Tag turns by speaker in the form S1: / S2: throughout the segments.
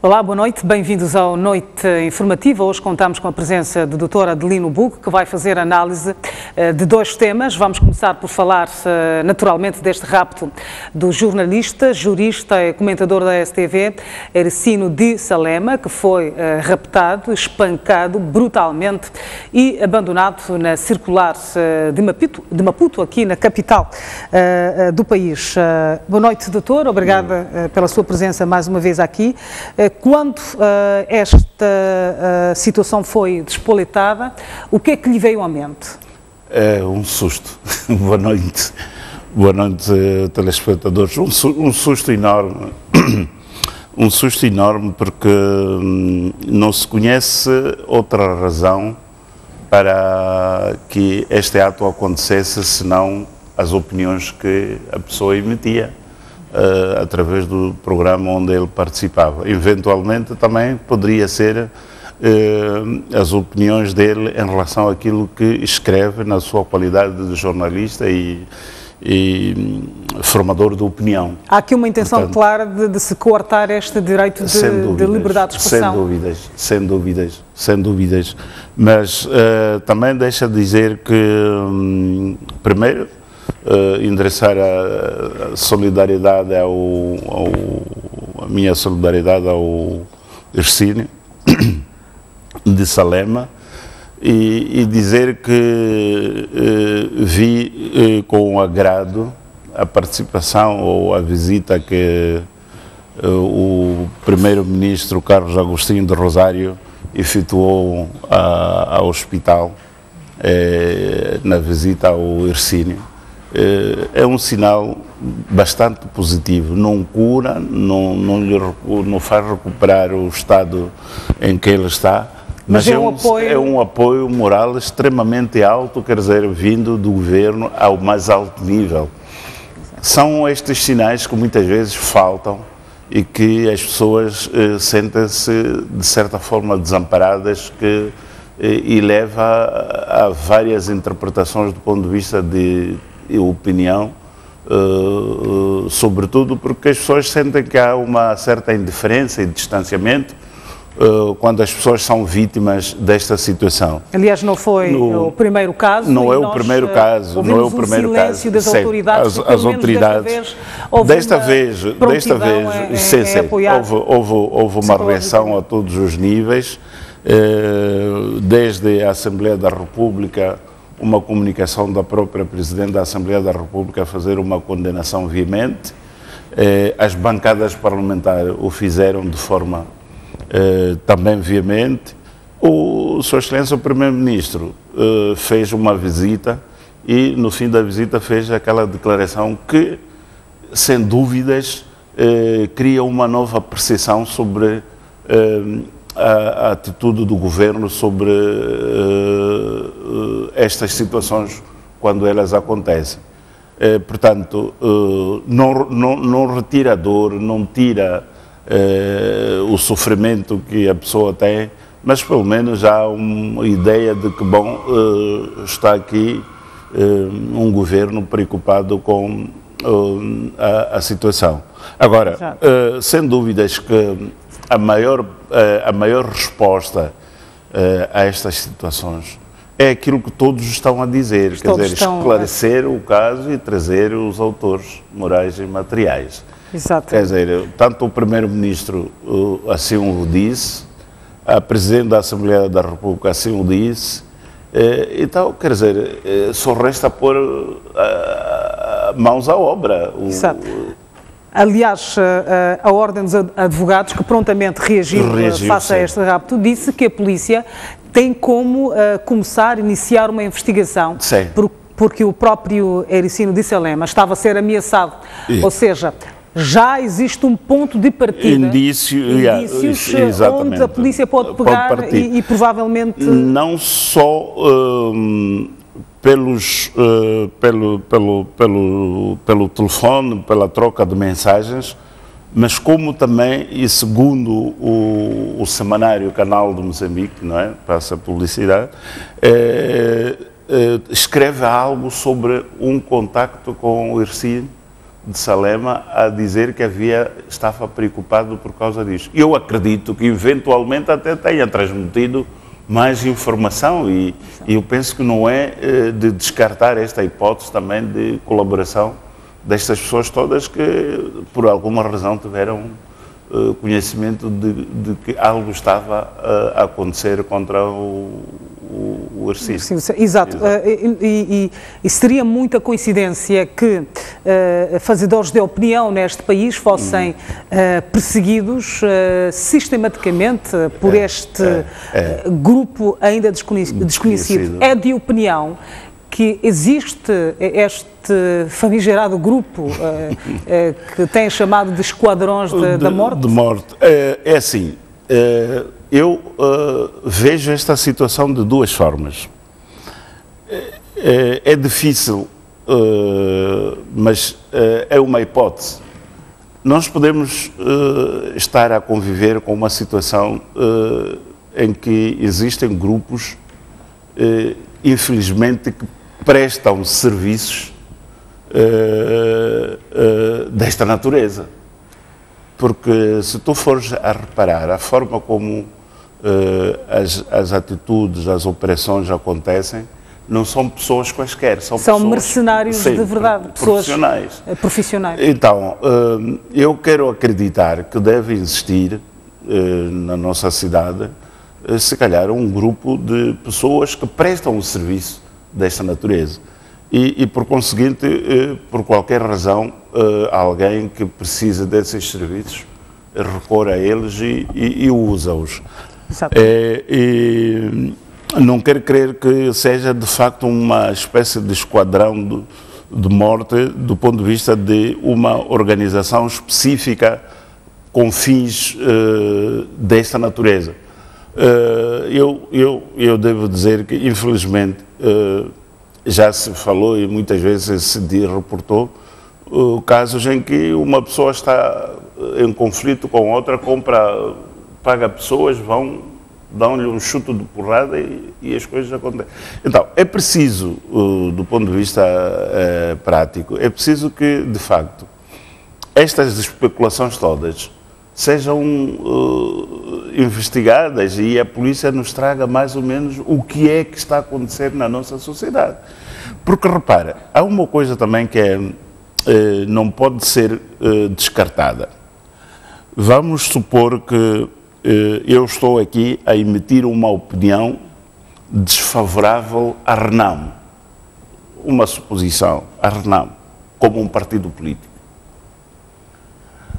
S1: Olá, boa noite, bem-vindos ao Noite Informativa. Hoje contamos com a presença do Dr. Adelino Bugo, que vai fazer análise de dois temas. Vamos começar por falar, naturalmente, deste rapto do jornalista, jurista e comentador da STV, Hercínio de Salema, que foi raptado, espancado brutalmente e abandonado na circular de Maputo, aqui na capital do país. Boa noite, doutor. Obrigada pela sua presença mais uma vez aqui. Quando esta situação foi despoletada, o que é que lhe veio à mente?
S2: É um susto. Boa noite, telespectadores. Um susto enorme. Um susto enorme porque não se conhece outra razão para que este ato acontecesse senão as opiniões que a pessoa emitia. Através do programa onde ele participava. Eventualmente também poderia ser as opiniões dele em relação àquilo que escreve na sua qualidade de jornalista e formador de opinião.
S1: Há aqui uma intenção clara de se coartar este direito de liberdade de expressão.
S2: Sem dúvidas. Mas também deixa de dizer que, primeiro, endereçar a solidariedade a minha solidariedade ao Hercínio de Salema e dizer que vi com agrado a participação ou a visita que o primeiro-ministro Carlos Agostinho de Rosário efetuou ao hospital na visita ao Hercínio. É um sinal bastante positivo, não cura, não faz recuperar o estado em que ele está, mas é um apoio moral extremamente alto, quer dizer, vindo do governo ao mais alto nível. São estes sinais que muitas vezes faltam e que as pessoas sentem-se de certa forma desamparadas e leva a várias interpretações do ponto de vista de opinião, sobretudo porque as pessoas sentem que há uma certa indiferença e distanciamento quando as pessoas são vítimas desta situação.
S1: Aliás, não foi o primeiro caso.
S2: Não é o primeiro caso. Não é o primeiro caso.
S1: Silêncio das autoridades.
S2: As autoridades. Desta vez, houve uma reação a todos os níveis, desde a Assembleia da República, uma comunicação da própria Presidente da Assembleia da República a fazer uma condenação veemente. As bancadas parlamentares o fizeram de forma também veemente. O Sr. Excelência, o Primeiro-Ministro, fez uma visita e, no fim da visita, fez aquela declaração que, sem dúvidas, cria uma nova percepção sobre a atitude do governo sobre estas situações quando elas acontecem. Portanto, não retira a dor, não tira o sofrimento que a pessoa tem, mas pelo menos há uma ideia de que, bom, está aqui um governo preocupado com a situação. Agora, sem dúvidas que a maior resposta a estas situações é aquilo que todos estão a dizer, quer dizer, esclarecer o caso e trazer os autores morais e materiais.
S1: Exato.
S2: Quer dizer, tanto o Primeiro-Ministro assim o disse, a Presidente da Assembleia da República assim o disse, então, quer dizer, só resta pôr mãos à obra.
S1: Exato. Aliás, a Ordem dos Advogados, que prontamente reagiu face a este rapto, disse que a polícia tem como iniciar uma investigação, porque o próprio Hercínio de Salema estava a ser ameaçado. Ou seja, já existe um ponto de partida, indícios onde a polícia pode pegar e provavelmente...
S2: Não só pelo telefone, pela troca de mensagens, mas como também, e segundo o semanário Canal de Moçambique, não é? Passa a publicidade, escreve algo sobre um contacto com o Hercínio de Salema a dizer que estava preocupado por causa disso. Eu acredito que eventualmente até tenha transmitido mais informação e eu penso que não é de descartar esta hipótese também de colaboração destas pessoas todas que por alguma razão tiveram conhecimento de que algo estava a acontecer contra o Arciso.
S1: Exato. E seria muita coincidência que fazedores de opinião neste país fossem perseguidos sistematicamente por este grupo ainda desconhecido. É de opinião que existe este famigerado grupo que tem chamado de esquadrões da morte?
S2: De morte. É assim, eu vejo esta situação de duas formas. É difícil, mas é uma hipótese. Nós podemos estar a conviver com uma situação em que existem grupos, infelizmente, que prestam serviços desta natureza. Porque se tu fores a reparar a forma como as atitudes, as operações acontecem, não são pessoas quaisquer, são pessoas,
S1: mercenários, sim, de verdade,
S2: profissionais.
S1: Profissionais.
S2: Então, eu quero acreditar que deve existir na nossa cidade, se calhar, um grupo de pessoas que prestam o serviço desta natureza. E por conseguinte, por qualquer razão, alguém que precisa desses serviços recorre a eles e usa-os. Não quero crer que seja de facto uma espécie de esquadrão de morte do ponto de vista de uma organização específica com fins desta natureza. Eu devo dizer que, infelizmente, já se falou e muitas vezes se reportou casos em que uma pessoa está em conflito com outra, paga pessoas, dão-lhe um chute de porrada e as coisas acontecem. Então, é preciso, do ponto de vista prático, é preciso que, de facto, estas especulações todas sejam investigadas e a polícia nos traga mais ou menos o que é que está a acontecer na nossa sociedade. Porque, repara, há uma coisa também que não pode ser descartada. Vamos supor que eu estou aqui a emitir uma opinião desfavorável à Renamo, uma suposição, a Renamo, como um partido político.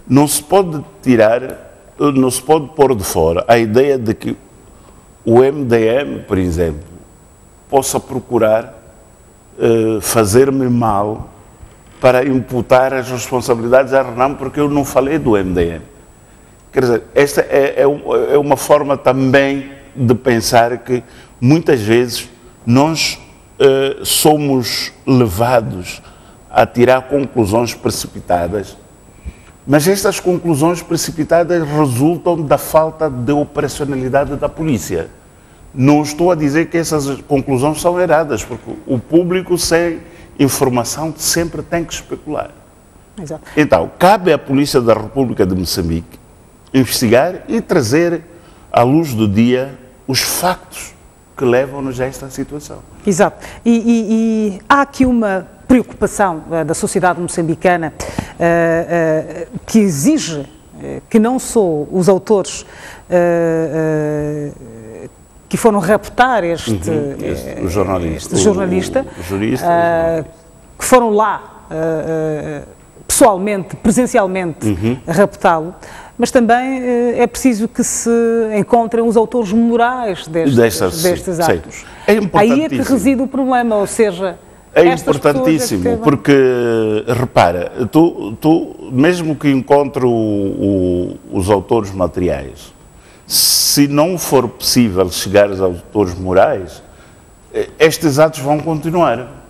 S2: Não se pode pôr de fora a ideia de que o MDM, por exemplo, possa procurar fazer-me mal para imputar as responsabilidades à Renamo, porque eu não falei do MDM. Quer dizer, esta é uma forma também de pensar que muitas vezes nós somos levados a tirar conclusões precipitadas, mas estas conclusões precipitadas resultam da falta de operacionalidade da polícia. Não estou a dizer que essas conclusões são erradas, porque o público sem informação sempre tem que especular.
S1: Exato.
S2: Então, cabe à Polícia da República de Moçambique investigar e trazer à luz do dia os factos que levam-nos a esta situação.
S1: Exato. E há aqui uma preocupação da sociedade moçambicana que exige que não só os autores que foram raptar este jornalista, que foram lá pessoalmente, presencialmente, raptá-lo, mas também é preciso que se encontrem os autores morais destes atos.
S2: É importantíssimo.
S1: Aí é que reside o problema, ou seja,
S2: é importantíssimo, porque, repara, tu mesmo que encontre os autores materiais, se não for possível chegar aos autores morais, estes atos vão continuar.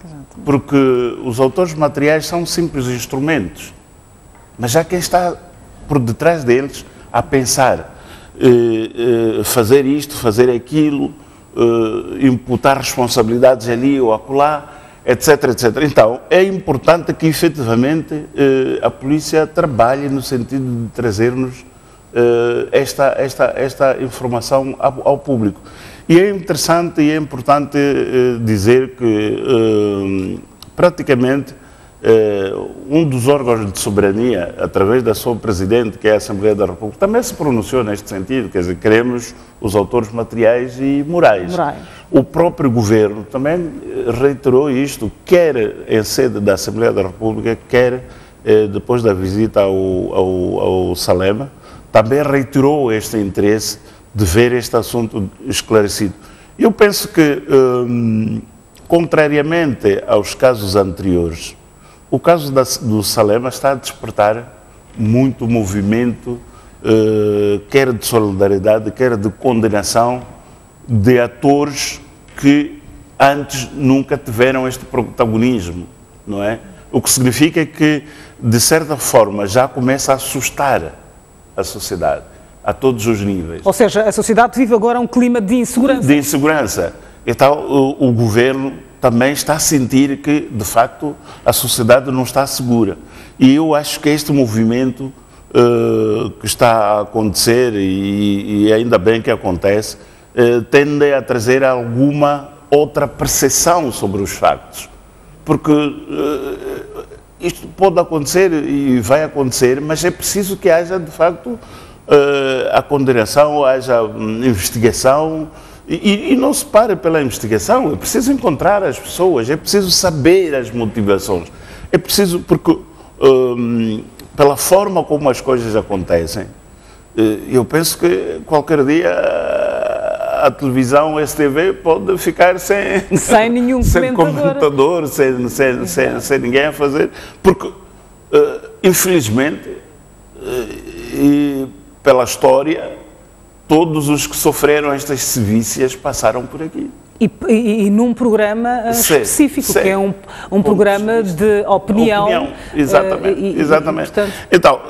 S2: Porque os autores materiais são simples instrumentos, mas há quem está por detrás deles a pensar, fazer isto, fazer aquilo, imputar responsabilidades ali ou acolá, etc, etc. Então, é importante que, efetivamente, a polícia trabalhe no sentido de trazer-nos esta informação ao público. E é interessante e é importante dizer que, praticamente, um dos órgãos de soberania, através da sua presidente, que é a Assembleia da República, também se pronunciou neste sentido, quer dizer, queremos os autores materiais e morais. O próprio governo também reiterou isto, quer em sede da Assembleia da República, quer depois da visita ao Salema, também reiterou este interesse de ver este assunto esclarecido. Eu penso que, contrariamente aos casos anteriores, o caso do Salema está a despertar muito movimento, quer de solidariedade, quer de condenação de atores que antes nunca tiveram este protagonismo, não é? O que significa que, de certa forma, já começa a assustar a sociedade, a todos os níveis.
S1: Ou seja, a sociedade vive agora um clima de insegurança.
S2: De insegurança. Então, o governo também está a sentir que, de facto, a sociedade não está segura. E eu acho que este movimento que está a acontecer, e ainda bem que acontece, tende a trazer alguma outra percepção sobre os factos. Porque isto pode acontecer e vai acontecer, mas é preciso que haja, de facto, a condenação, haja investigação, e não se pare pela investigação. É preciso encontrar as pessoas, é preciso saber as motivações. É preciso, porque pela forma como as coisas acontecem, eu penso que qualquer dia a televisão, a STV, pode ficar sem
S1: nenhum
S2: comentador, sem ninguém a fazer, porque, infelizmente, e pela história, todos os que sofreram estas sevícias passaram por aqui.
S1: E num programa específico, que é um programa de opinião.
S2: Exatamente, exatamente. Portanto... Então,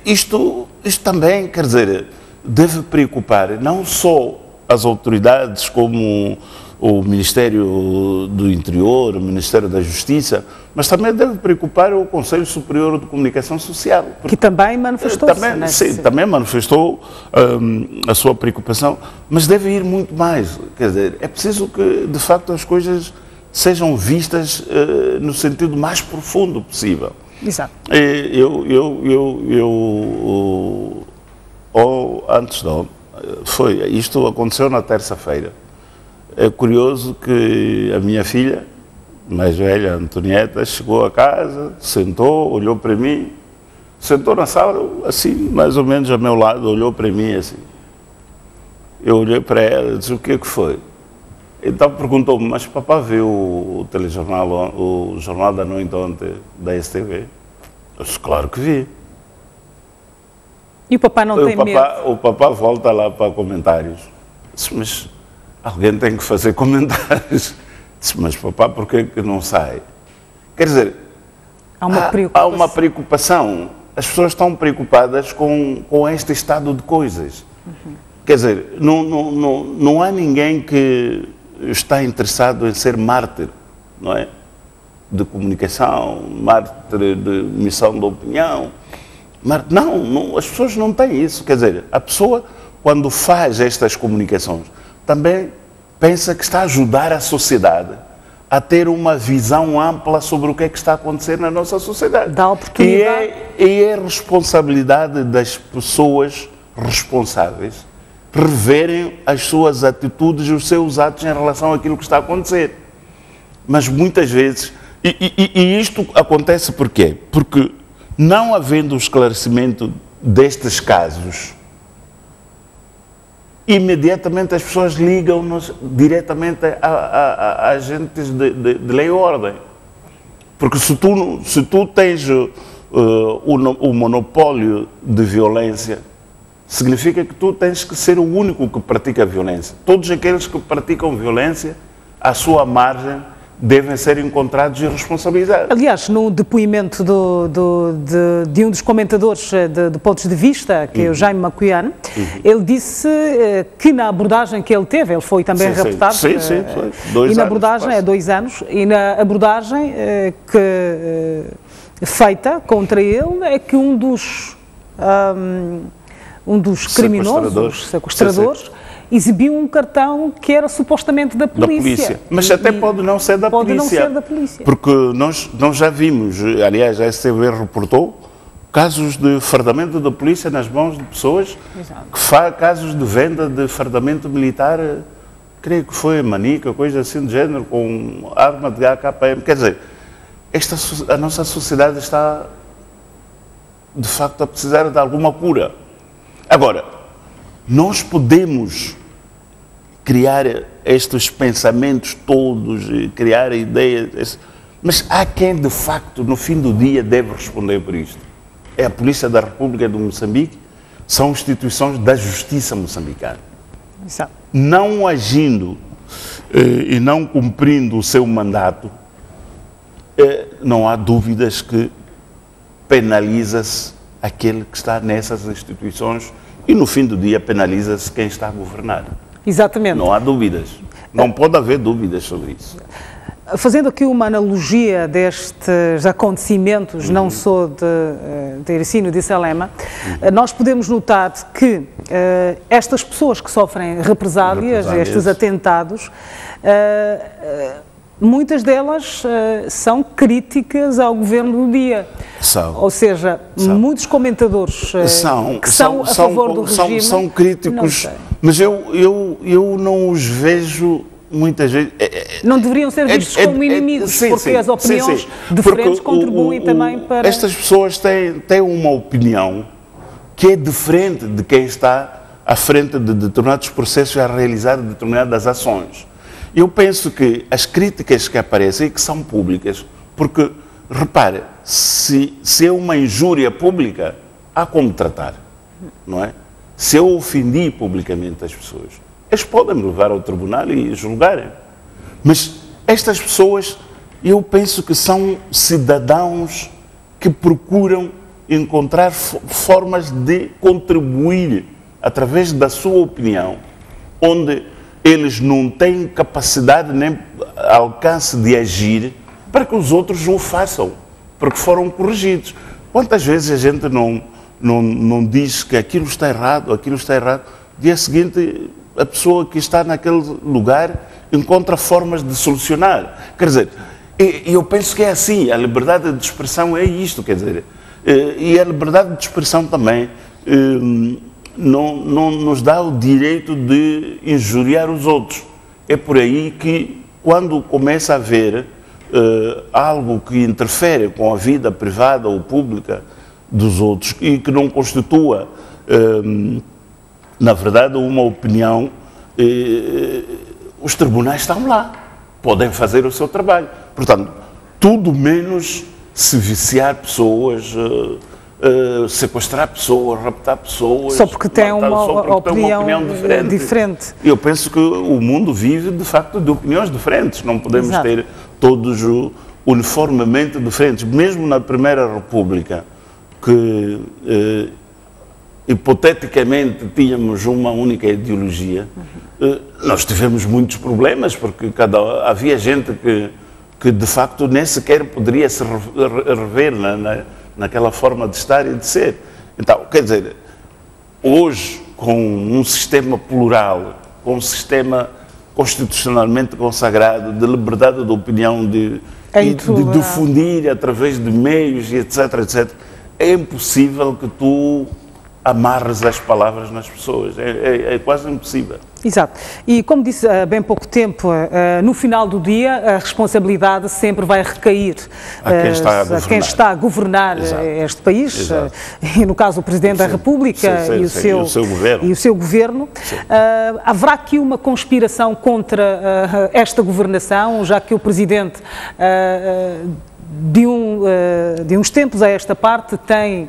S2: isto também, quer dizer, deve preocupar não só as autoridades como o Ministério do Interior, o Ministério da Justiça, mas também deve preocupar o Conselho Superior de Comunicação Social.
S1: Que também manifestou-se.
S2: Sim, também manifestou a sua preocupação, mas deve ir muito mais. Quer dizer, é preciso que, de facto, as coisas sejam vistas no sentido mais profundo possível.
S1: Exato.
S2: Antes não, isto aconteceu na terça-feira. É curioso que a minha filha, mais velha, Antonieta, chegou a casa, sentou, olhou para mim, sentou na sala, assim, mais ou menos ao meu lado, olhou para mim assim. Eu olhei para ela e disse: o que é que foi? Então perguntou-me: mas papá viu o telejornal, o Jornal da Noite ontem da STV? Eu disse: claro que vi.
S1: E o papá não tem medo?
S2: O papá volta lá para comentários. Disse: mas alguém tem que fazer comentários. Disse: mas papá, por que não sai? Quer dizer, há uma preocupação. As pessoas estão preocupadas com este estado de coisas. Uhum. Quer dizer, não há ninguém que está interessado em ser mártir, não é? De comunicação, mártir de missão de opinião. Não, as pessoas não têm isso. Quer dizer, a pessoa, quando faz estas comunicações, também pensa que está a ajudar a sociedade a ter uma visão ampla sobre o que é que está a acontecer na nossa sociedade.
S1: Dá oportunidade.
S2: E é responsabilidade das pessoas responsáveis reverem as suas atitudes e os seus atos em relação àquilo que está a acontecer. Mas muitas vezes, e isto acontece por quê? Porque, não havendo o esclarecimento destes casos, imediatamente as pessoas ligam-nos diretamente a agentes de lei e ordem. Porque se tu tens o monopólio de violência, significa que tu tens que ser o único que pratica violência. Todos aqueles que praticam violência, à sua margem, devem ser encontrados e responsabilizados.
S1: Aliás, no depoimento de um dos comentadores de pontos de vista, que é o Jaime Macuiano, ele disse que na abordagem que ele teve, ele foi também raptado,
S2: sim,
S1: e na abordagem, 2 anos, e na abordagem feita contra ele é que um dos criminosos, sequestradores, exibiu um cartão que era supostamente da polícia.
S2: Mas até pode não ser da polícia.
S1: Pode não ser da polícia.
S2: Porque nós já vimos, aliás, a STV reportou casos de fardamento da polícia nas mãos de pessoas, que faz casos de venda de fardamento militar, creio que foi Manica, coisa assim do género, com arma de AKM. Quer dizer, a nossa sociedade está, de facto, a precisar de alguma cura. Agora, nós podemos criar estes pensamentos todos, criar ideias, mas há quem, de facto, no fim do dia, deve responder por isto. É a Polícia da República de Moçambique, são instituições da justiça moçambicana.
S1: Exato.
S2: Não agindo e não cumprindo o seu mandato, não há dúvidas que penaliza-se aquele que está nessas instituições e, no fim do dia, penaliza-se quem está a governar.
S1: Exatamente.
S2: Não há dúvidas. Não pode haver dúvidas sobre isso.
S1: Fazendo aqui uma analogia destes acontecimentos, não só de Ericínio de Salema, nós podemos notar que estas pessoas que sofrem represálias, estes atentados, muitas delas são críticas ao governo do dia. Ou seja, muitos comentadores que são a favor do regime...
S2: São críticos, mas eu não os vejo muitas vezes...
S1: Não deveriam ser vistos como inimigos, porque as opiniões diferentes contribuem também para...
S2: Estas pessoas têm uma opinião que é diferente de quem está à frente de determinados processos a realizar determinadas ações. Eu penso que as críticas que aparecem e que são públicas, porque, repare, se é uma injúria pública, há como tratar, não é? Se eu ofendi publicamente as pessoas, eles podem me levar ao tribunal e julgarem. Mas estas pessoas, eu penso que são cidadãos que procuram encontrar formas de contribuir através da sua opinião, onde eles não têm capacidade nem alcance de agir para que os outros o façam, porque foram corrigidos. Quantas vezes a gente não diz que aquilo está errado, dia seguinte a pessoa que está naquele lugar encontra formas de solucionar. Quer dizer, eu penso que é assim, a liberdade de expressão é isto, quer dizer, e a liberdade de expressão também não nos dá o direito de injuriar os outros. É por aí que, quando começa a haver algo que interfere com a vida privada ou pública dos outros e que não constitua, na verdade, uma opinião, os tribunais estão lá, podem fazer o seu trabalho. Portanto, tudo menos se viciar pessoas, sequestrar pessoas, raptar pessoas...
S1: Só porque tem uma opinião diferente.
S2: Eu penso que o mundo vive, de facto, de opiniões diferentes. Não podemos ter todos uniformemente diferentes. Mesmo na Primeira República, que hipoteticamente tínhamos uma única ideologia, nós tivemos muitos problemas, porque havia gente que de facto nem sequer poderia se rever naquela forma de estar e de ser. Então, quer dizer, hoje, com um sistema plural, com um sistema constitucionalmente consagrado, de liberdade de opinião, de difundir através de meios e etc., é impossível que tu amarres as palavras nas pessoas, é quase impossível.
S1: Exato. E como disse há bem pouco tempo, no final do dia a responsabilidade sempre vai recair a quem está a governar este país, e no caso o Presidente da República e o seu governo. Haverá aqui uma conspiração contra esta governação, já que o Presidente de uns tempos a esta parte tem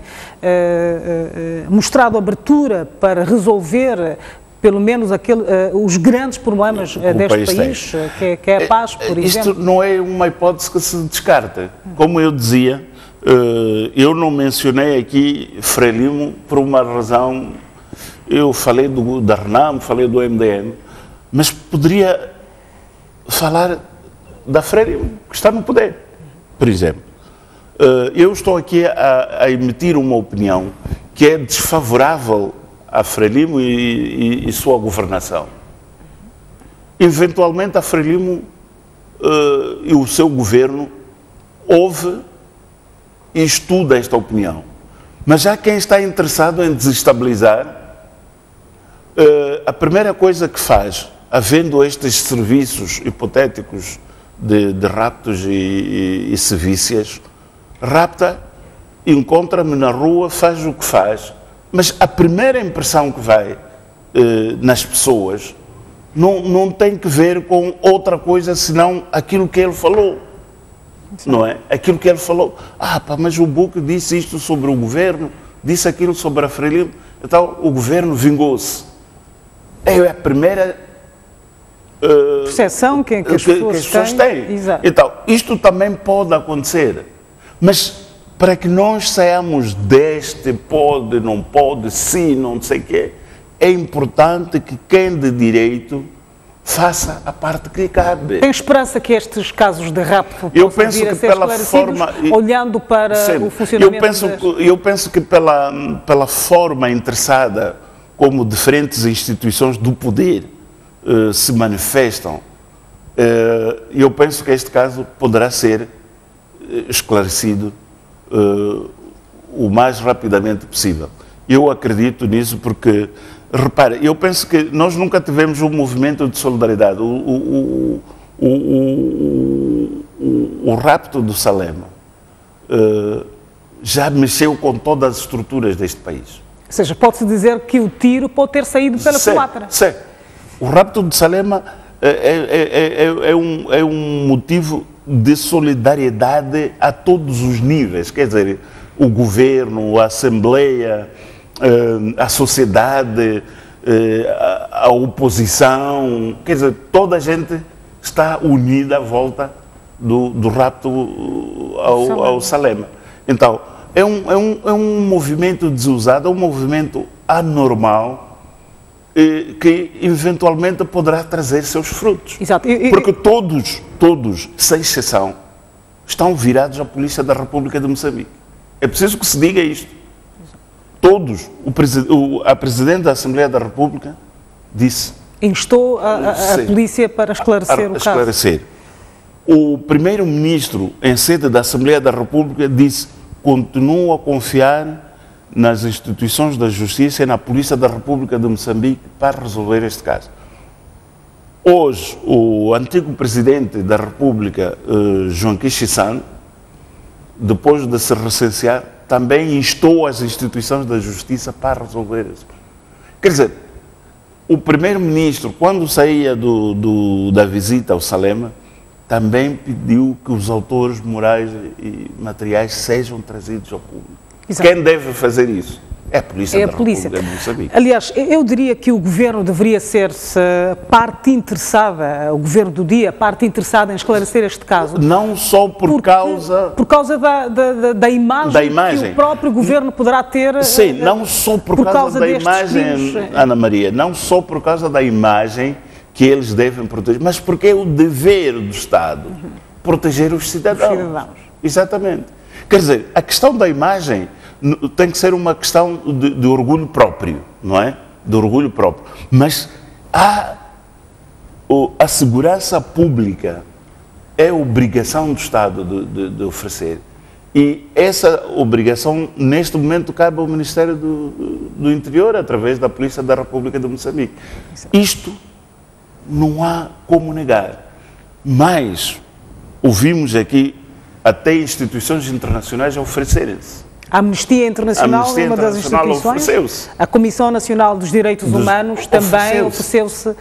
S1: mostrado abertura para resolver pelo menos os grandes problemas deste país, que é a paz, por exemplo?
S2: Isto não é uma hipótese que se descarta. Como eu dizia, eu não mencionei aqui Frelimo por uma razão. Eu falei da RENAM, falei do MDM, mas poderia falar da Frelimo, que está no poder, por exemplo. Eu estou aqui a emitir uma opinião que é desfavorável a Frelimo e sua governação. Eventualmente, a Frelimo e o seu governo ouve e estuda esta opinião. Mas já quem está interessado em desestabilizar, a primeira coisa que faz, havendo estes serviços hipotéticos de raptos e sevícias, rapta, encontra-me na rua, faz o que faz, mas a primeira impressão que vai nas pessoas não tem que ver com outra coisa senão aquilo que ele falou. Sim. Não é? Aquilo que ele falou. Mas o Buck disse isto sobre o governo, disse aquilo sobre a Frelimo, então o governo vingou-se. É a primeira
S1: percepção que as pessoas têm.
S2: Exato. Então, isto também pode acontecer, mas para que nós saiamos deste pode, não pode, sim, não sei o quê, é importante que quem de direito faça a parte que cabe.
S1: Tem esperança que estes casos de rapto
S2: possam vir a ser esclarecidos,
S1: olhando para o funcionamento
S2: eu penso que pela forma interessada como diferentes instituições do poder se manifestam, eu penso que este caso poderá ser esclarecido o mais rapidamente possível. Eu acredito nisso porque, repare, eu penso que nós nunca tivemos um movimento de solidariedade. O rapto do Salema já mexeu com todas as estruturas deste país.
S1: Ou seja, pode-se dizer que o tiro pode ter saído pela culatra.
S2: Sim. O rapto do Salema é um motivo de solidariedade a todos os níveis, quer dizer, o governo, a Assembleia, a sociedade, a oposição, quer dizer, toda a gente está unida à volta do rapto ao Salema. Então, é um movimento desusado, é um movimento anormal, que eventualmente poderá trazer seus frutos.
S1: Exato.
S2: Porque todos, sem exceção, estão virados à Polícia da República de Moçambique. É preciso que se diga isto. Todos. A Presidente da Assembleia da República disse...
S1: Instou a polícia para esclarecer o caso.
S2: O Primeiro-Ministro, em sede da Assembleia da República, disse: continuo a confiar nas instituições da Justiça e na Polícia da República de Moçambique para resolver este caso. Hoje, o antigo Presidente da República, João Kishisan, depois de se recensear, também instou as instituições da Justiça para resolver isso. Quer dizer, o Primeiro-Ministro, quando saía da visita ao Salema, também pediu que os autores morais e materiais sejam trazidos ao público. Exato. Quem deve fazer isso? É a Polícia da República de Moçambique.
S1: Aliás, eu diria que o Governo deveria ser parte interessada, o Governo do dia, parte interessada em esclarecer este caso.
S2: Não só por causa
S1: da imagem que o próprio Governo poderá ter.
S2: Sim, não só por causa da imagem, Ana Maria, não só por causa da imagem que eles devem proteger, mas porque é o dever do Estado proteger os cidadãos. Exatamente. Quer dizer, a questão da imagem tem que ser uma questão de orgulho próprio, não é? De orgulho próprio. Mas a segurança pública é obrigação do Estado de oferecer. E essa obrigação, neste momento, cabe ao Ministério do Interior, através da Polícia da República de Moçambique. Isto não há como negar. Mas ouvimos aqui até instituições internacionais a oferecerem-se.
S1: A Amnistia Internacional é uma das instituições. A Comissão Nacional dos Direitos Humanos também ofereceu-se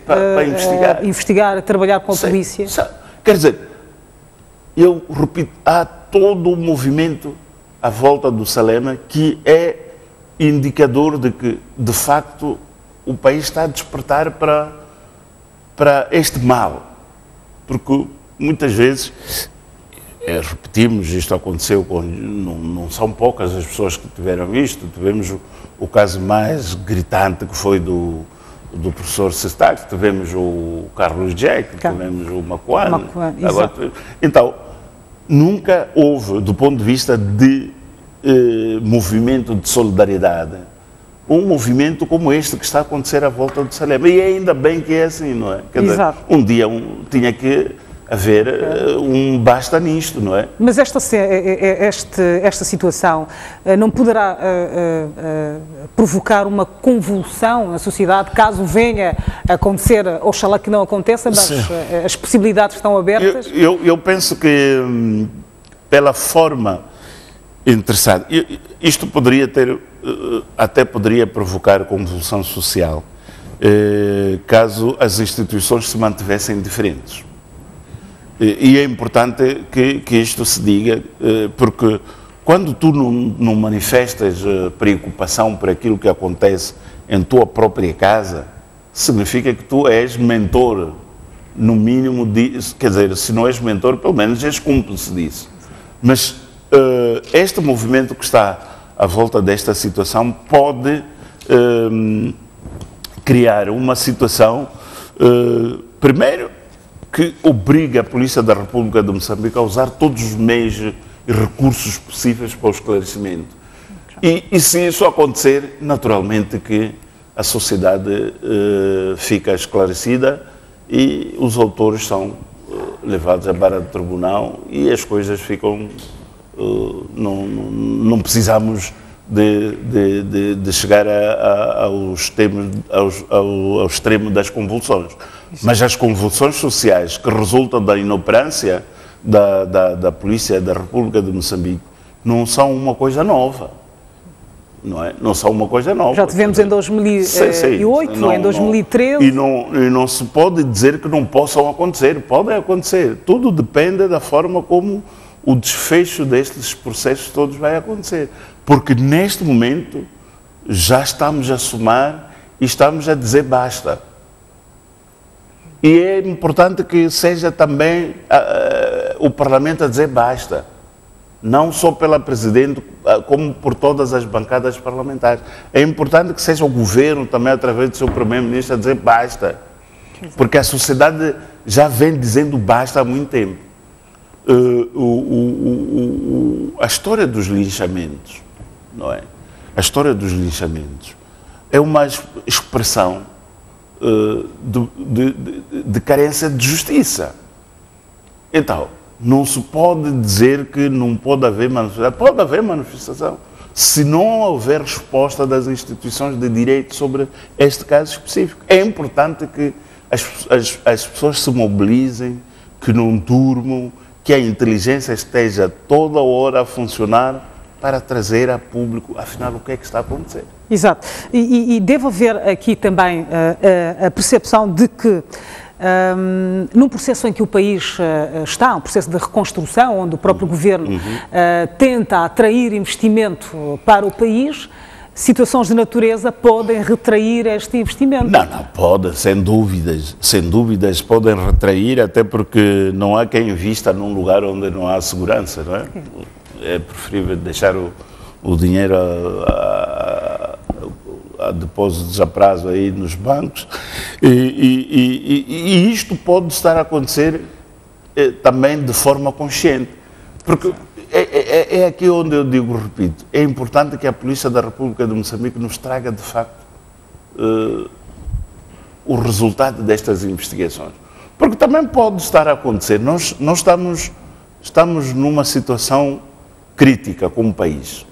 S2: para
S1: investigar, trabalhar com a polícia.
S2: Quer dizer, eu repito, há todo um movimento à volta do Salema que é indicador de que, de facto, o país está a despertar para este mal. Porque muitas vezes, repetimos, isto aconteceu, não são poucas as pessoas que tiveram isto, tivemos o caso mais gritante que foi do professor Sestak, tivemos o Carlos Jack, tivemos o Macuane. Então, nunca houve, do ponto de vista de movimento de solidariedade, um movimento como este que está a acontecer à volta de Salema. E ainda bem que é assim, não é? Quer dizer, um dia tinha que haver um basta nisto, não é?
S1: Mas esta situação não poderá provocar uma convulsão na sociedade, caso venha a acontecer, oxalá que não aconteça, mas as possibilidades estão abertas?
S2: Eu penso que, pela forma interessada, isto poderia até poderia provocar convulsão social, caso as instituições se mantivessem diferentes. E é importante que isto se diga, porque quando tu não manifestas preocupação por aquilo que acontece em tua própria casa, significa que tu és mentor, no mínimo, quer dizer, se não és mentor, pelo menos és cúmplice disso. Mas este movimento que está à volta desta situação pode criar uma situação, primeiro, que obriga a Polícia da República de Moçambique a usar todos os meios e recursos possíveis para o esclarecimento. E se isso acontecer, naturalmente que a sociedade fica esclarecida e os autores são levados à barra do tribunal e as coisas ficam... não precisamos de chegar ao extremo das convulsões. Mas as convulsões sociais que resultam da inoperância da Polícia da República de Moçambique não são uma coisa nova. Não é? Não são uma coisa nova.
S1: Já tivemos em 2008, em 2013...
S2: E não se pode dizer que não possam acontecer. Podem acontecer. Tudo depende da forma como o desfecho destes processos todos vai acontecer. Porque neste momento já estamos a somar e estamos a dizer basta. E é importante que seja também o Parlamento a dizer basta. Não só pela Presidente, como por todas as bancadas parlamentares. É importante que seja o Governo também, através do seu Primeiro-Ministro, a dizer basta. Porque a sociedade já vem dizendo basta há muito tempo. A história dos linchamentos, não é? A história dos linchamentos é uma expressão de carência de justiça. Então, não se pode dizer que não pode haver manifestação. Pode haver manifestação, se não houver resposta das instituições de direito sobre este caso específico. É importante que as pessoas se mobilizem, que não durmam, que a inteligência esteja toda hora a funcionar para trazer a público, afinal, o que é que está a acontecer.
S1: Exato. E deve haver aqui também a percepção de que, num processo em que o país está, um processo de reconstrução, onde o próprio governo tenta atrair investimento para o país, situações de natureza podem retrair este investimento.
S2: Não, podem, sem dúvidas podem retrair, até porque não há quem invista num lugar onde não há segurança, não é? É preferível deixar o dinheiro a depósitos a prazo aí nos bancos e isto pode estar a acontecer também de forma consciente, porque é aqui onde eu digo, repito, é importante que a Polícia da República de Moçambique nos traga de facto o resultado destas investigações, porque também pode estar a acontecer, nós estamos numa situação crítica como país.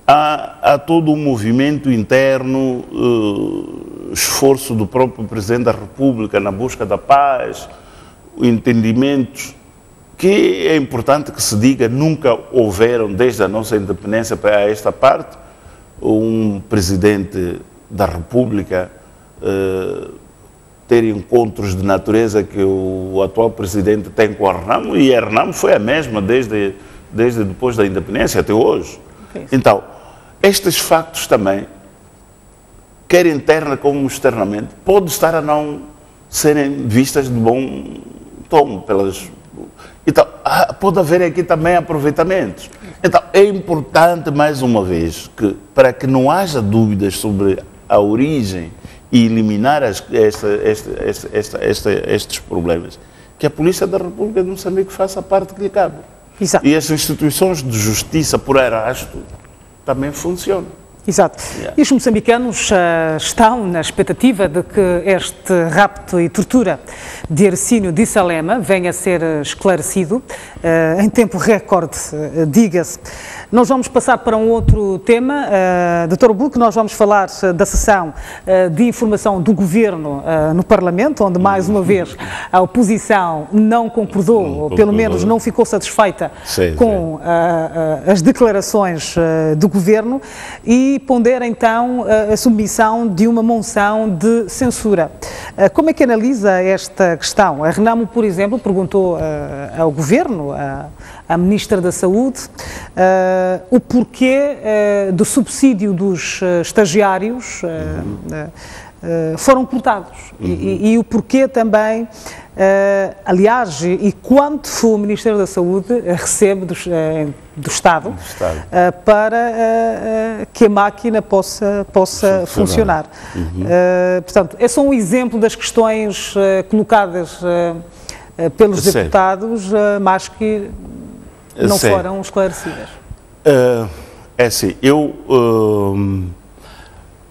S2: Há todo um movimento interno, esforço do próprio Presidente da República na busca da paz, entendimentos que é importante que se diga, nunca houveram, desde a nossa independência para esta parte, um Presidente da República ter encontros de natureza que o atual Presidente tem com a Renamo, e a Renamo foi a mesma desde depois da independência até hoje. Então, estes factos também quer interna como externamente, pode estar a não serem vistas de bom tom pelas... Então, pode haver aqui também aproveitamentos. Então, é importante, mais uma vez, que para que não haja dúvidas sobre a origem e eliminar estes problemas, que a Polícia da República de Moçambique faça a parte que lhe cabe.
S1: Exato.
S2: E as instituições de justiça por arrasto também funcionam.
S1: Exato. E os moçambicanos estão na expectativa de que este rapto e tortura de Hercínio de Salema venha a ser esclarecido em tempo recorde, diga-se. Nós vamos passar para um outro tema. Dr. Buque, nós vamos falar da sessão de informação do Governo no Parlamento, onde, mais uma vez, a oposição não concordou, ou pelo menos não ficou satisfeita com as declarações do Governo e pondera, então, a submissão de uma moção de censura. Como é que analisa esta questão? A Renamo, por exemplo, perguntou ao Governo, à Ministra da Saúde, o porquê do subsídio dos estagiários foram cortados e o porquê também, aliás, e quanto o Ministério da Saúde recebe do Estado para que a máquina possa funcionar. Portanto, é só um exemplo das questões colocadas pelos deputados, mas que não foram esclarecidas.
S2: É assim, eu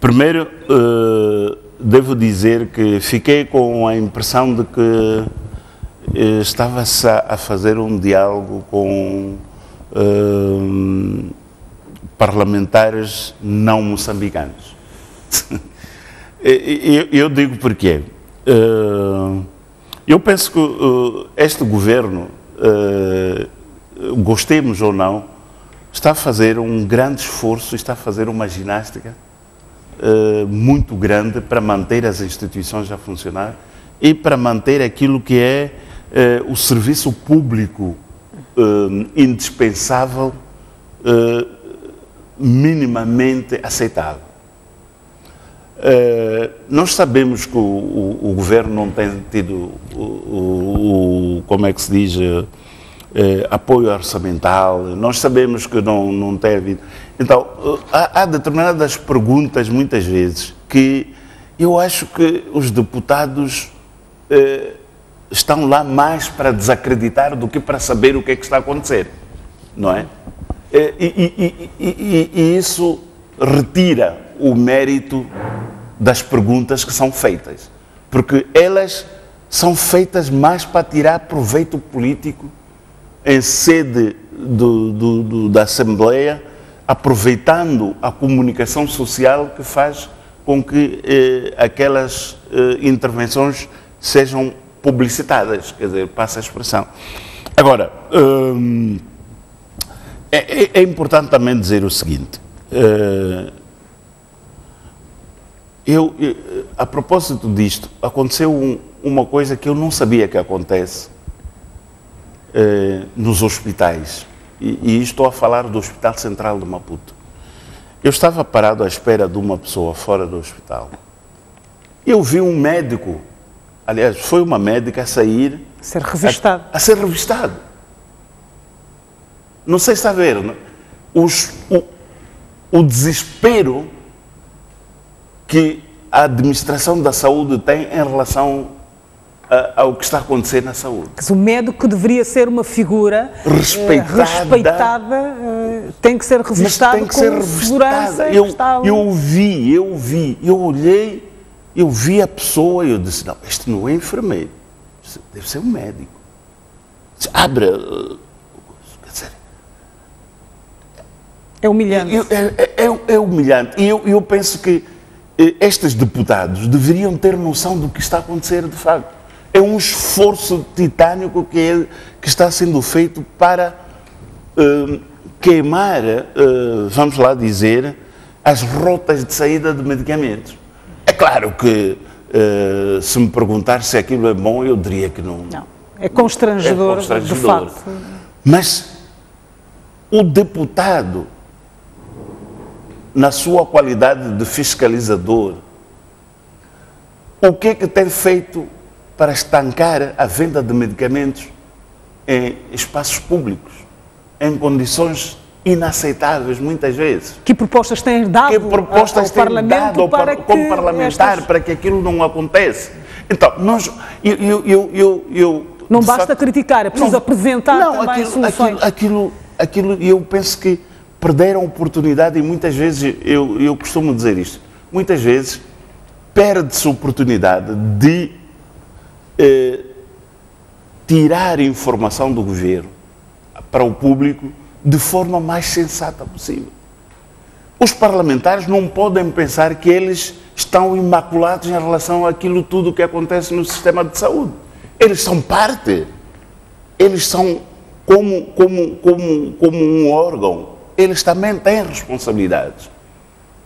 S2: primeiro devo dizer que fiquei com a impressão de que estava-se a fazer um diálogo com parlamentares não moçambicanos. Eu digo porquê. Eu penso que este governo, gostemos ou não, está a fazer um grande esforço, está a fazer uma ginástica muito grande para manter as instituições a funcionar e para manter aquilo que é o serviço público indispensável, minimamente aceitável. Nós sabemos que o governo não tem tido como é que se diz, apoio orçamental, nós sabemos que não tem havido. Então, há determinadas perguntas, muitas vezes, que eu acho que os deputados estão lá mais para desacreditar do que para saber o que é que está a acontecer, não é? E isso retira o mérito das perguntas que são feitas, porque elas são feitas mais para tirar proveito político em sede da Assembleia, aproveitando a comunicação social que faz com que aquelas intervenções sejam publicitadas, quer dizer, passa a expressão. Agora, é importante também dizer o seguinte, a propósito disto, aconteceu uma coisa que eu não sabia que acontece nos hospitais, e estou a falar do Hospital Central de Maputo. Eu estava parado à espera de uma pessoa fora do hospital. Eu vi um médico, aliás, foi uma médica a sair...
S1: Ser revistado.
S2: A ser revistado. Não sei se está a ver, não? O desespero que a administração da saúde tem em relação ao que está a acontecer na saúde.
S1: O médico deveria ser uma figura respeitada, tem que ser revistado com segurança.
S2: Eu olhei, eu vi a pessoa e eu disse, não, este não é enfermeiro, deve ser um médico. Abre, quer dizer...
S1: É humilhante.
S2: É humilhante. E eu penso que estes deputados deveriam ter noção do que está a acontecer de facto. É um esforço titânico que está sendo feito para queimar, vamos lá dizer, as rotas de saída de medicamentos. É claro que, se me perguntar se aquilo é bom, eu diria que não.
S1: Não, é constrangedor, de facto.
S2: Mas o deputado, na sua qualidade de fiscalizador o que é que tem feito para estancar a venda de medicamentos em espaços públicos, em condições inaceitáveis muitas vezes?
S1: Que propostas têm dado ao Parlamento
S2: como parlamentar para que aquilo não aconteça? Então,
S1: não basta criticar, é preciso apresentar também soluções.
S2: Aquilo, eu penso que perderam a oportunidade e muitas vezes, eu costumo dizer isto, muitas vezes perde-se a oportunidade de tirar informação do governo para o público de forma mais sensata possível. Os parlamentares não podem pensar que eles estão imaculados em relação àquilo tudo que acontece no sistema de saúde. Eles são parte, eles são como um órgão, eles também têm responsabilidades.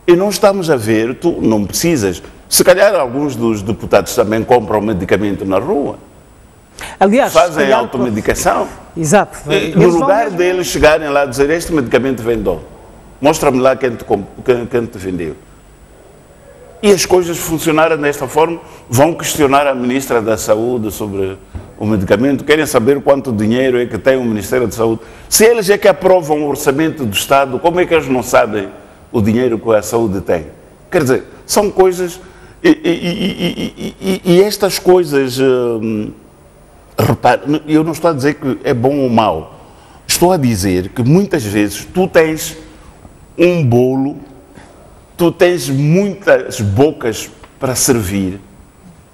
S2: E não estamos a ver, tu não precisas, se calhar alguns dos deputados também compram medicamento na rua,
S1: aliás,
S2: fazem automedicação.
S1: Exato.
S2: No lugar deles chegarem lá e dizer, este medicamento vem de onde? Mostra-me lá quem te vendeu. E as coisas funcionaram desta forma, vão questionar a Ministra da Saúde sobre o medicamento, querem saber quanto dinheiro é que tem o Ministério da Saúde. Se eles é que aprovam o orçamento do Estado, como é que eles não sabem o dinheiro que a saúde tem? Quer dizer, são coisas... E estas coisas... repare, eu não estou a dizer que é bom ou mau. Estou a dizer que muitas vezes tu tens um bolo, tu tens muitas bocas para servir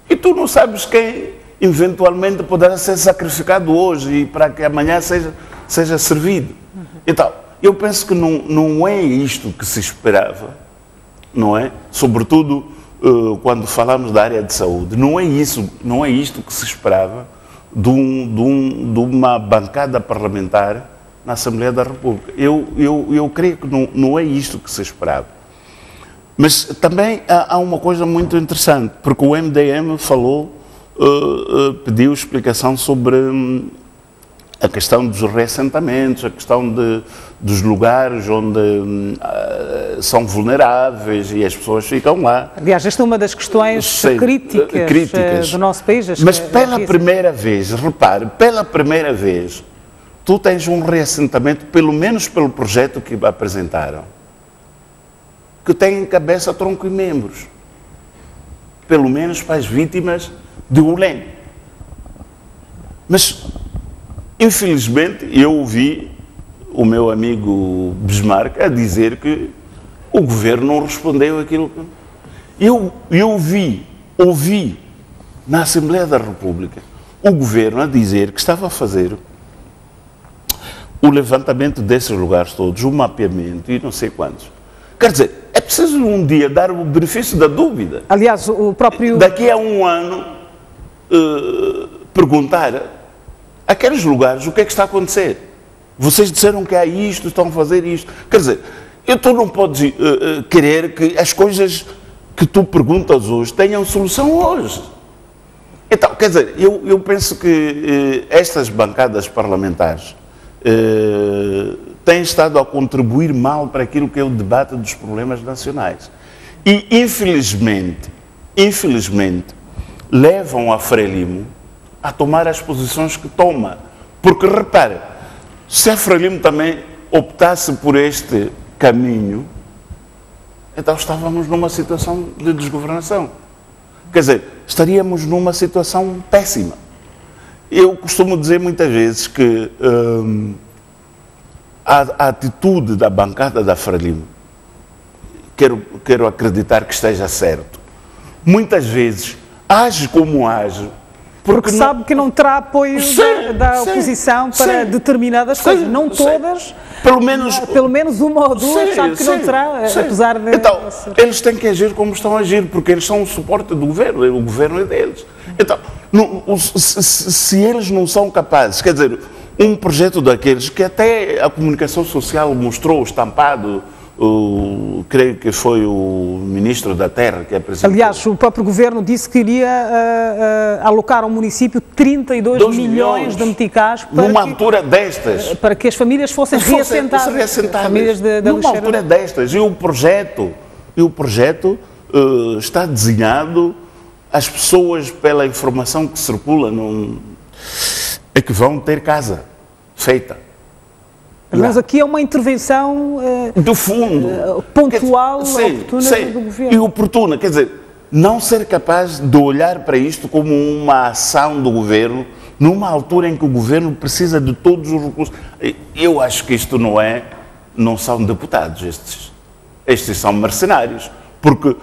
S2: e tu não sabes quem eventualmente poderá ser sacrificado hoje e para que amanhã seja servido. Então, eu penso que não é isto que se esperava, não é? Sobretudo quando falamos da área de saúde, não é isto que se esperava de uma bancada parlamentar na Assembleia da República. Eu creio que não é isto que se esperava. Mas também há uma coisa muito interessante, porque o MDM falou, pediu explicação sobre a questão dos reassentamentos, a questão dos lugares onde são vulneráveis e as pessoas ficam lá.
S1: Aliás, esta é uma das questões críticas do nosso país.
S2: Mas pela primeira vez, repare, pela primeira vez, tu tens um reassentamento, pelo menos pelo projeto que apresentaram, que tem cabeça, tronco e membros. Pelo menos para as vítimas de Ulém. Mas, infelizmente, eu ouvi o meu amigo Bismarck a dizer que o governo não respondeu aquilo que... Eu ouvi na Assembleia da República o governo a dizer que estava a fazer o levantamento desses lugares todos, o mapeamento e não sei quantos. Quer dizer, é preciso um dia dar o benefício da dúvida.
S1: Aliás, o próprio...
S2: Daqui a um ano, perguntar aqueles lugares o que é que está a acontecer. Vocês disseram que há isto, estão a fazer isto. Quer dizer, tu não podes querer que as coisas que tu perguntas hoje tenham solução hoje. Então, quer dizer, eu penso que estas bancadas parlamentares têm estado a contribuir mal para aquilo que é o debate dos problemas nacionais. E, infelizmente, levam a Frelimo a tomar as posições que toma. Porque, repare, se a Frelimo também optasse por este caminho, então estávamos numa situação de desgovernação. Quer dizer, estaríamos numa situação péssima. Eu costumo dizer muitas vezes que a atitude da bancada da Frelimo, quero acreditar que esteja certo, muitas vezes age como age,
S1: porque sabe que não terá apoio da oposição para determinadas coisas, não todas, pelo menos uma ou duas, sabe que não terá, apesar de...
S2: Então, eles têm que agir como estão a agir, porque eles são o suporte do governo, o governo é deles. Então, se eles não são capazes, quer dizer, um projeto daqueles que até a comunicação social mostrou estampado, creio que foi o Ministro da Terra que apresentou.
S1: Aliás, o próprio Governo disse que iria alocar ao município 32 milhões de meticais
S2: numa altura destas.
S1: Para que as famílias fossem reassentadas.
S2: Famílias numa altura destas. E o projeto está desenhado as pessoas, pela informação que circula, é que vão ter casa feita.
S1: Mas aqui é uma intervenção
S2: do fundo,
S1: pontual, oportuna do governo.
S2: E oportuna, quer dizer, não ser capaz de olhar para isto como uma ação do governo, numa altura em que o governo precisa de todos os recursos. Eu acho que isto não são deputados, estes são mercenários, porque,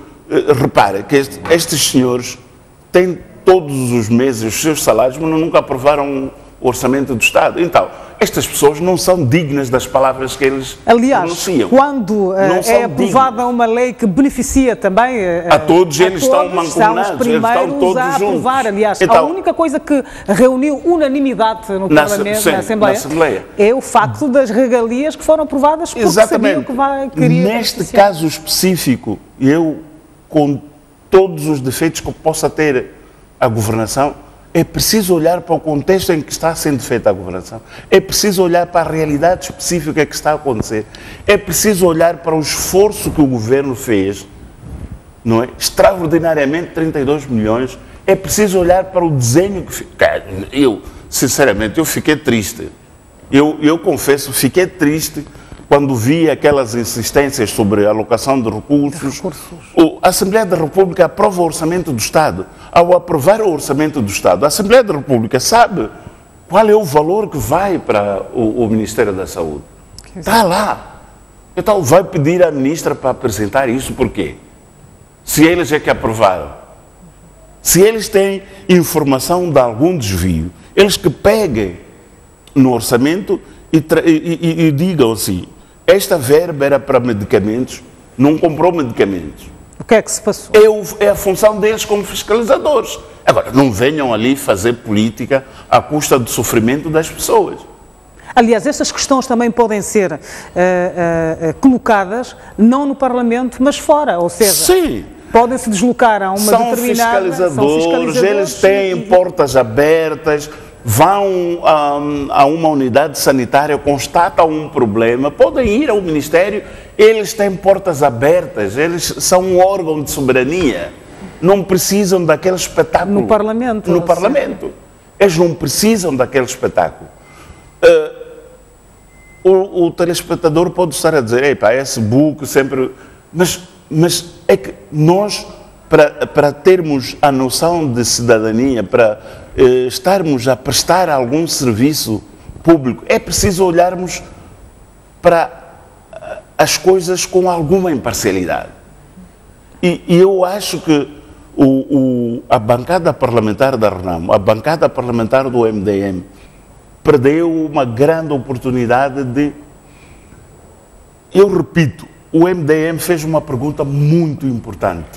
S2: repara, que estes senhores têm todos os meses os seus salários, mas nunca aprovaram o orçamento do Estado. Então, estas pessoas não são dignas das palavras que eles pronunciam.
S1: Aliás, quando é aprovada uma lei que beneficia também
S2: a todos, eles estão mancomunados,
S1: são os primeiros
S2: eles estão todos
S1: a aprovar.
S2: juntos.
S1: Aliás,
S2: então,
S1: a única coisa que reuniu unanimidade no Parlamento, na Assembleia, é o facto das regalias que foram aprovadas porque sabiam que queria
S2: Neste caso específico, eu, com todos os defeitos que possa ter a governação, é preciso olhar para o contexto em que está sendo feita a governação. É preciso olhar para a realidade específica que está a acontecer. É preciso olhar para o esforço que o governo fez, não é? Extraordinariamente 32 milhões. É preciso olhar para o desenho que... Eu, sinceramente, eu fiquei triste. Eu confesso, fiquei triste quando vi aquelas insistências sobre a alocação de recursos. A Assembleia da República aprova o Orçamento do Estado. Ao aprovar o Orçamento do Estado, a Assembleia da República sabe qual é o valor que vai para o Ministério da Saúde. Está lá. Então vai pedir à ministra para apresentar isso por quê? Se eles é que aprovaram. Se eles têm informação de algum desvio, eles que peguem no orçamento e digam assim, esta verba era para medicamentos, não comprou medicamentos.
S1: O que é que se passou?
S2: É a função deles como fiscalizadores. Agora, não venham ali fazer política à custa do sofrimento das pessoas.
S1: Aliás, estas questões também podem ser colocadas não no Parlamento, mas fora, ou seja...
S2: Sim.
S1: Podem se deslocar a uma determinada...
S2: São fiscalizadores, eles têm portas abertas, vão a uma unidade sanitária, constatam um problema, podem ir ao Ministério, eles têm portas abertas, eles são um órgão de soberania, não precisam daquele espetáculo.
S1: No Parlamento.
S2: No Parlamento. Eles não precisam daquele espetáculo. O telespectador pode estar a dizer, esse book sempre... Mas é que nós, para termos a noção de cidadania, para estarmos a prestar algum serviço público, é preciso olharmos para as coisas com alguma imparcialidade. E eu acho que a bancada parlamentar da Renamo, a bancada parlamentar do MDM, perdeu uma grande oportunidade de... Eu repito, o MDM fez uma pergunta muito importante,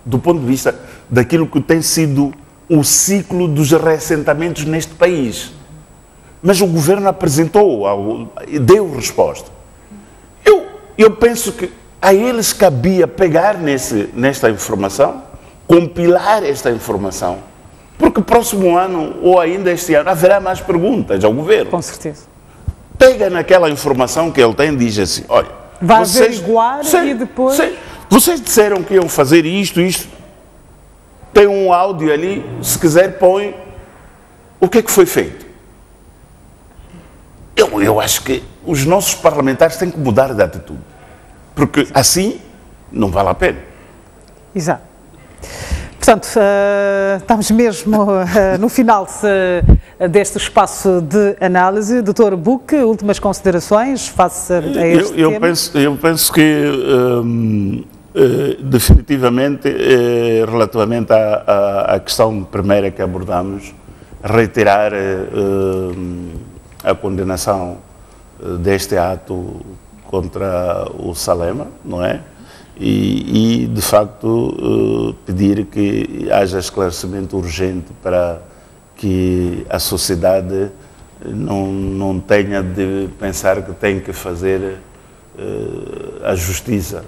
S2: do ponto de vista daquilo que tem sido o ciclo dos reassentamentos neste país. Mas o governo apresentou, deu resposta. Eu penso que a eles cabia pegar nesta informação, compilar esta informação, porque próximo ano, ou ainda este ano, haverá mais perguntas ao governo.
S1: Com certeza.
S2: Pega naquela informação que ele tem e diz assim, olha...
S1: Vai averiguar e depois...
S2: Vocês disseram que iam fazer isto. Tem um áudio ali, se quiser põe o que é que foi feito. Eu acho que os nossos parlamentares têm que mudar de atitude, porque assim não vale a pena.
S1: Exato. Portanto, estamos mesmo no final deste espaço de análise. Dr. Buque, últimas considerações face a este tema?
S2: Eu penso que, definitivamente, relativamente à questão primeira que abordamos, reiterar a condenação deste ato contra o Salema, não é? E de facto, pedir que haja esclarecimento urgente para que a sociedade não tenha de pensar que tem que fazer a justiça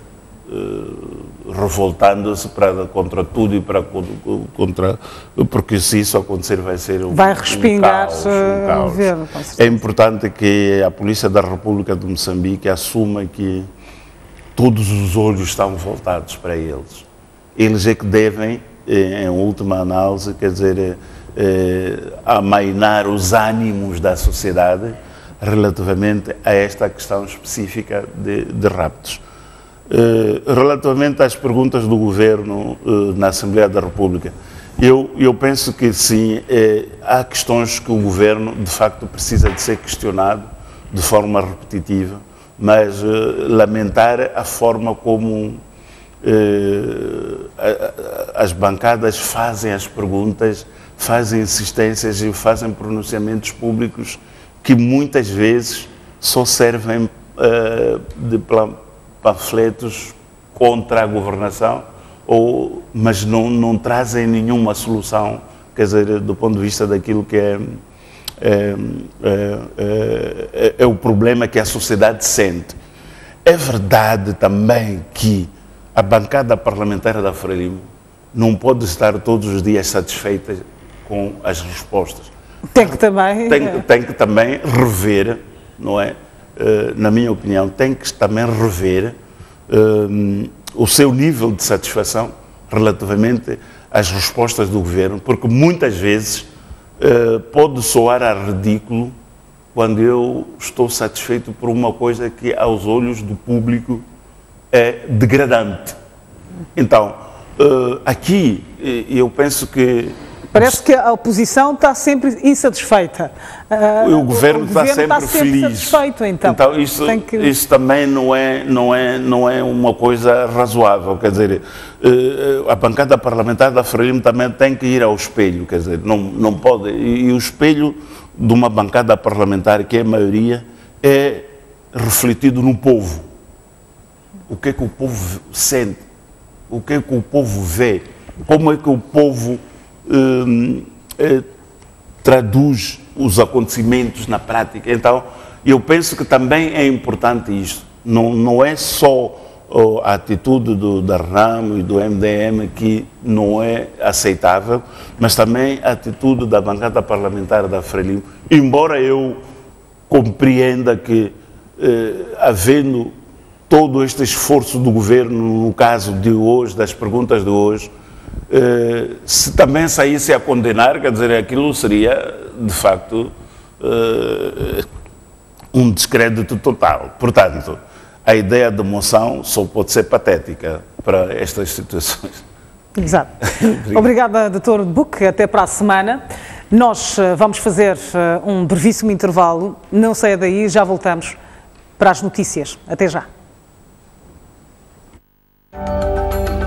S2: revoltando-se contra tudo e contra... Porque se isso acontecer vai ser
S1: vai respingar-se
S2: um caos.
S1: Governo,
S2: é importante que a Polícia da República de Moçambique assuma que todos os olhos estão voltados para eles eles é que devem, em última análise, quer dizer, amainar os ânimos da sociedade relativamente a esta questão específica de raptos. Relativamente às perguntas do Governo na Assembleia da República, eu penso que sim, há questões que o Governo de facto precisa de ser questionado de forma repetitiva, mas lamentar a forma como as bancadas fazem as perguntas, fazem insistências e fazem pronunciamentos públicos que muitas vezes só servem de panfletos contra a governação, mas não trazem nenhuma solução, quer dizer, do ponto de vista daquilo que é o problema que a sociedade sente. É verdade também que a bancada parlamentar da Frelimo não pode estar todos os dias satisfeita com as respostas.
S1: Tem que também...
S2: Tem que também rever, não é? Na minha opinião, tem que também rever o seu nível de satisfação relativamente às respostas do Governo, porque muitas vezes pode soar a ridículo quando eu estou satisfeito por uma coisa que aos olhos do público é degradante. Então, aqui eu penso que...
S1: Parece que a oposição está sempre insatisfeita.
S2: O governo está sempre feliz.
S1: Satisfeito, então
S2: isso também não é uma coisa razoável. Quer dizer, a bancada parlamentar da Frelimo também tem que ir ao espelho. Quer dizer, não pode. E o espelho de uma bancada parlamentar, que é a maioria, é refletido no povo. O que é que o povo sente? O que é que o povo vê? Como é que o povo traduz os acontecimentos na prática? Então, eu penso que também é importante isto. Não é só a atitude da RNAM e do MDM que não é aceitável, mas também a atitude da bancada parlamentar da Frelimo, embora eu compreenda que, havendo todo este esforço do governo, no caso de hoje, das perguntas de hoje, se também saísse a condenar, quer dizer, aquilo seria, de facto, um descrédito total. Portanto, a ideia de moção só pode ser patética para estas situações.
S1: Exato. Obrigada, Dr. Buque. Até para a semana. Nós vamos fazer um brevíssimo intervalo. Não saia daí, já voltamos para as notícias. Até já.